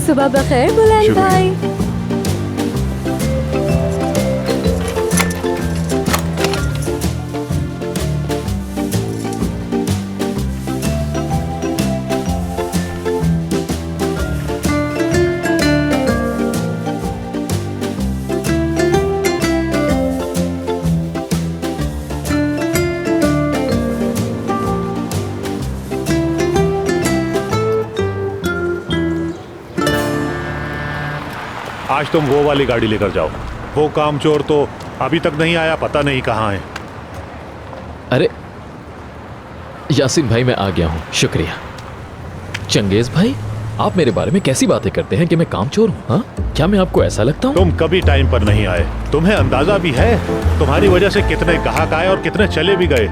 सुबह बखैर बुलंद शुक्रिया। भाई। आज तुम वो वाली गाड़ी लेकर जाओ। वो कामचोर तो अभी तक नहीं आया, पता नहीं कहाँ है। अरे यासीन भाई, मैं आ गया हूँ, शुक्रिया। चंगेज भाई, आप मेरे बारे में कैसी बातें करते हैं कि मैं कामचोर हूँ? हाँ, क्या मैं आपको ऐसा लगता हूँ? तुम कभी टाइम पर नहीं आए, तुम्हें अंदाजा भी है तुम्हारी वजह से कितने ग्राहक आए और कितने चले भी गए।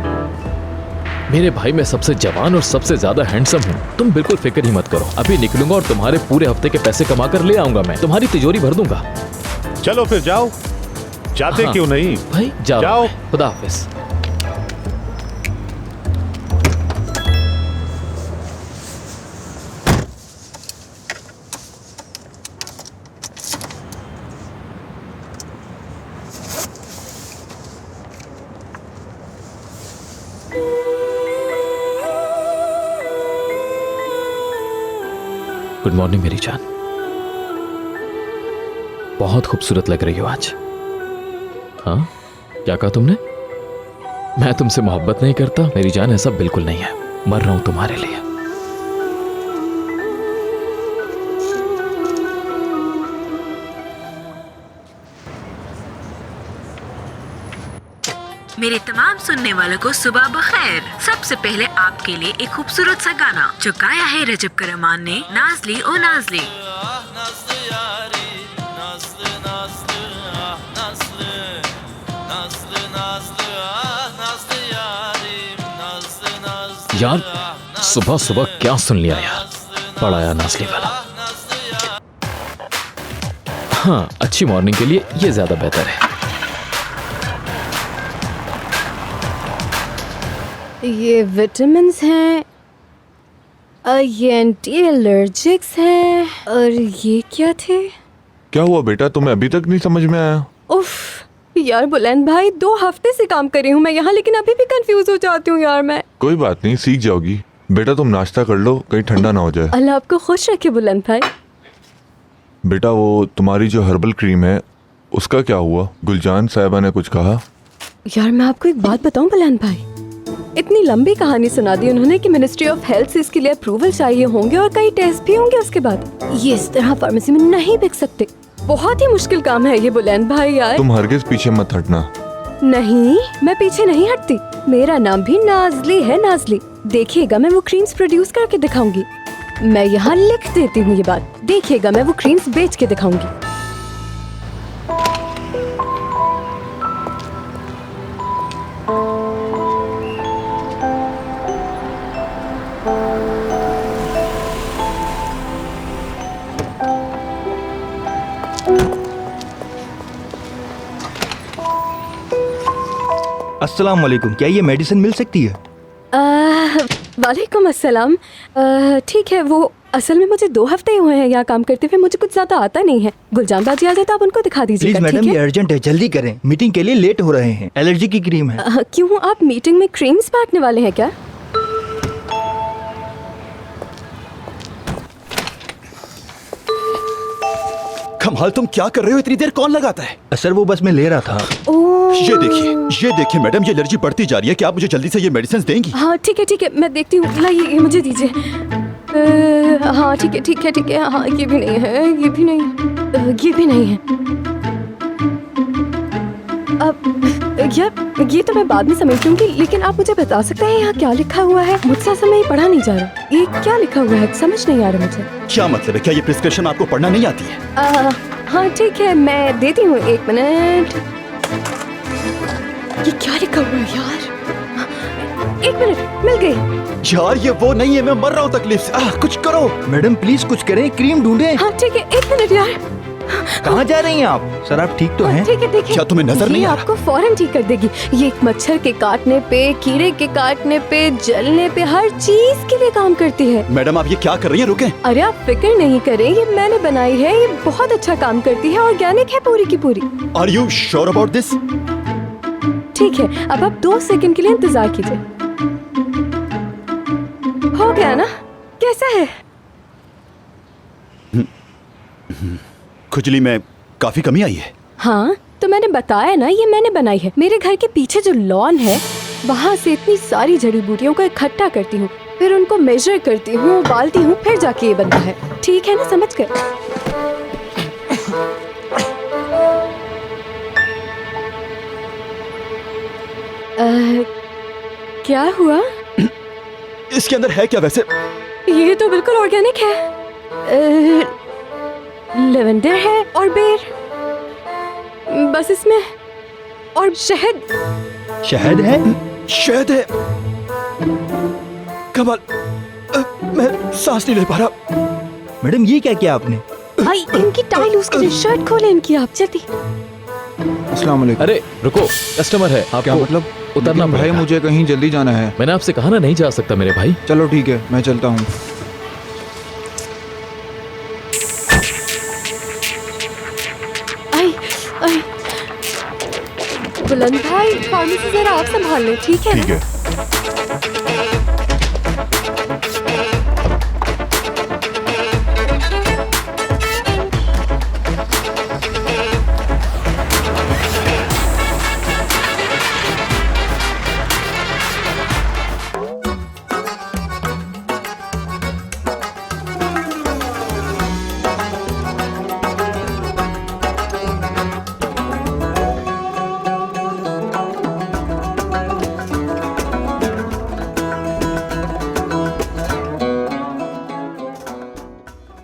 मेरे भाई, मैं सबसे जवान और सबसे ज्यादा हैंडसम हूँ। तुम बिल्कुल फिक्र ही मत करो, अभी निकलूंगा और तुम्हारे पूरे हफ्ते के पैसे कमा कर ले आऊंगा। मैं तुम्हारी तिजोरी भर दूंगा। चलो फिर जाओ, जाते हाँ, क्यों नहीं? भाई जाओ, जाओ। खुदा हाफिज। गुड मॉर्निंग मेरी जान, बहुत खूबसूरत लग रही हो आज। हाँ, क्या कहा तुमने? मैं तुमसे मोहब्बत नहीं करता मेरी जान, ऐसा बिल्कुल नहीं है। मर रहा हूं तुम्हारे लिए। मेरे तमाम सुनने वालों को सुबह बखैर। सबसे पहले आपके लिए एक खूबसूरत सा गाना जो गाया है रजब करमान ने, नाज़ली ओ नाज़ली। यार सुबह सुबह क्या सुन लिया यार, पढ़ाया नाज़ली वाला। हाँ, अच्छी मॉर्निंग के लिए ये ज्यादा बेहतर है। ये विटामिन्स हैं, ये एंटी एलर्जिक्स हैं, और ये क्या थे? क्या हुआ बेटा, तुम्हें अभी तक नहीं समझ में आया? उफ यार बुलंद भाई, 2 हफ्ते से काम कर रही हूँ मैं यहाँ, लेकिन अभी भी कंफ्यूज हो जाती हूँ यार मैं। कोई बात नहीं, सीख जाओगी। बेटा तुम नाश्ता कर लो, कहीं ठंडा ना हो जाए। अल्लाह आपको खुश रखे बुलंद भाई। बेटा वो तुम्हारी जो हर्बल क्रीम है उसका क्या हुआ? गुलजान साहिबा ने कुछ कहा? यार मैं आपको एक बात बताऊं बुलंद भाई, इतनी लंबी कहानी सुना दी उन्होंने कि मिनिस्ट्री ऑफ हेल्थ से इसके लिए अप्रूवल चाहिए होंगे और कई टेस्ट भी होंगे उसके बाद। ये इस तरह फार्मेसी में नहीं बिक सकते। बहुत ही मुश्किल काम है ये बुलंद भाई यार। तुम हरगिज पीछे मत हटना। नहीं, मैं पीछे नहीं हटती। मेरा नाम भी नाज़ली है, नाज़ली। देखिएगा मैं वो क्रीम्स प्रोड्यूस करके दिखाऊंगी। मैं यहाँ लिख देती हूँ ये बात, देखिएगा मैं वो क्रीम्स बेच के दिखाऊंगी। अस्सलाम वालेकुम, क्या ये मेडिसिन मिल सकती है? वालेकुम अस्सलाम। ठीक है, वो असल में मुझे 2 हफ्ते हुए हैं यहाँ काम करते हुए, मुझे कुछ ज्यादा आता नहीं है। गुलजान बाजी आ जाए तो आप उनको दिखा दीजिएगा। प्लीज मैडम, ठीक ये है? अर्जेंट है, जल्दी करें, मीटिंग के लिए लेट हो रहे हैं। एलर्जी की क्रीम है। क्यों, आप मीटिंग में क्रीम्स बांटने वाले हैं क्या? कमाल, तुम क्या कर रहे हो? इतनी देर कौन लगाता है? सर वो बस मैं ले रहा था। ओह ये देखिए मैडम, ये एलर्जी बढ़ती जा रही है। क्या आप मुझे जल्दी से ये मेडिसिन देंगी? हाँ ठीक है, मैं देखती हूँ। लाइए, ये मुझे दीजिए। हाँ ठीक है। हाँ, ये भी नहीं है, ये भी नहीं है। अब ये तो मैं बाद में समझ लूंगी, लेकिन आप मुझे बता सकते हैं यहाँ क्या लिखा हुआ है? मुझसे असल में ये पढ़ा नहीं जा रहा। ये क्या लिखा हुआ है समझ नहीं आ रहा मुझे। क्या मतलब है? क्या ये प्रिस्क्रिप्शन आपको पढ़ना नहीं आती है? हाँ ठीक है, मैं देती हूँ, 1 मिनट। ये क्या लिखा हुआ है यार? 1 मिनट, मिल गई। यार ये वो नहीं है, मैं मर रहा हूँ तकलीफ से। कुछ करो मैडम प्लीज कुछ करें, क्रीम ढूंढें। हाँ ठीक है, 1 मिनट यार। कहाँ जा रही हैं आप? सर आप ठीक तो हैं? ठीक है देखिए, क्या तुम्हें नजर नहीं ये आ रहा? आपको फौरन ठीक कर देगी। ये एक मच्छर के काटने पे, कीड़े के काटने पे, जलने पे, हर चीज के लिए काम करती है। मैडम आप ये क्या कर रही हैं? रुकें। अरे आप फिक्र नहीं करें, ये मैंने बनाई है, ये बहुत अच्छा काम करती है, ऑर्गेनिक है पूरी की पूरी। Are you sure about this? ठीक है, अब आप 2 सेकंड के लिए इंतजार कीजिए। हो गया ना? कैसा है? खुजली में काफी कमी आई है। हाँ तो मैंने बताया ना, ये मैंने बनाई है। मेरे घर के पीछे जो लॉन है, वहाँ से इतनी सारी जड़ी बूटियों को इकट्ठा करती हूँ, फिर उनको मेजर करती हूँ, उबालती हूँ, फिर जाके ये बनता है। ठीक है ना, समझ गए? क्या हुआ? इसके अंदर है क्या वैसे? ये तो बिल्कुल ऑर्गेनिक है। लेवेंडर है और बेर, बस इसमें, और शहद। शहद है? शहद है। कमाल। मैं सांस नहीं ले पा रहा। मैडम ये क्या किया आपने? आई इनकी टाई लूज करें, शर्ट खोले इनकी आप, जल्दी। अस्सलाम वालेकुम। अरे रुको, कस्टमर है, क्या आपको मतलब? उतरना लेकिन भाई पड़ेगा। मुझे कहीं जल्दी जाना है। मैंने आपसे कहा ना, नहीं जा सकता मेरे भाई। चलो ठीक है, मैं चलता हूँ। आई आई बुलंद भाई, फार्मेसी जरा आप संभाल लें, ठीक है? ठीक है।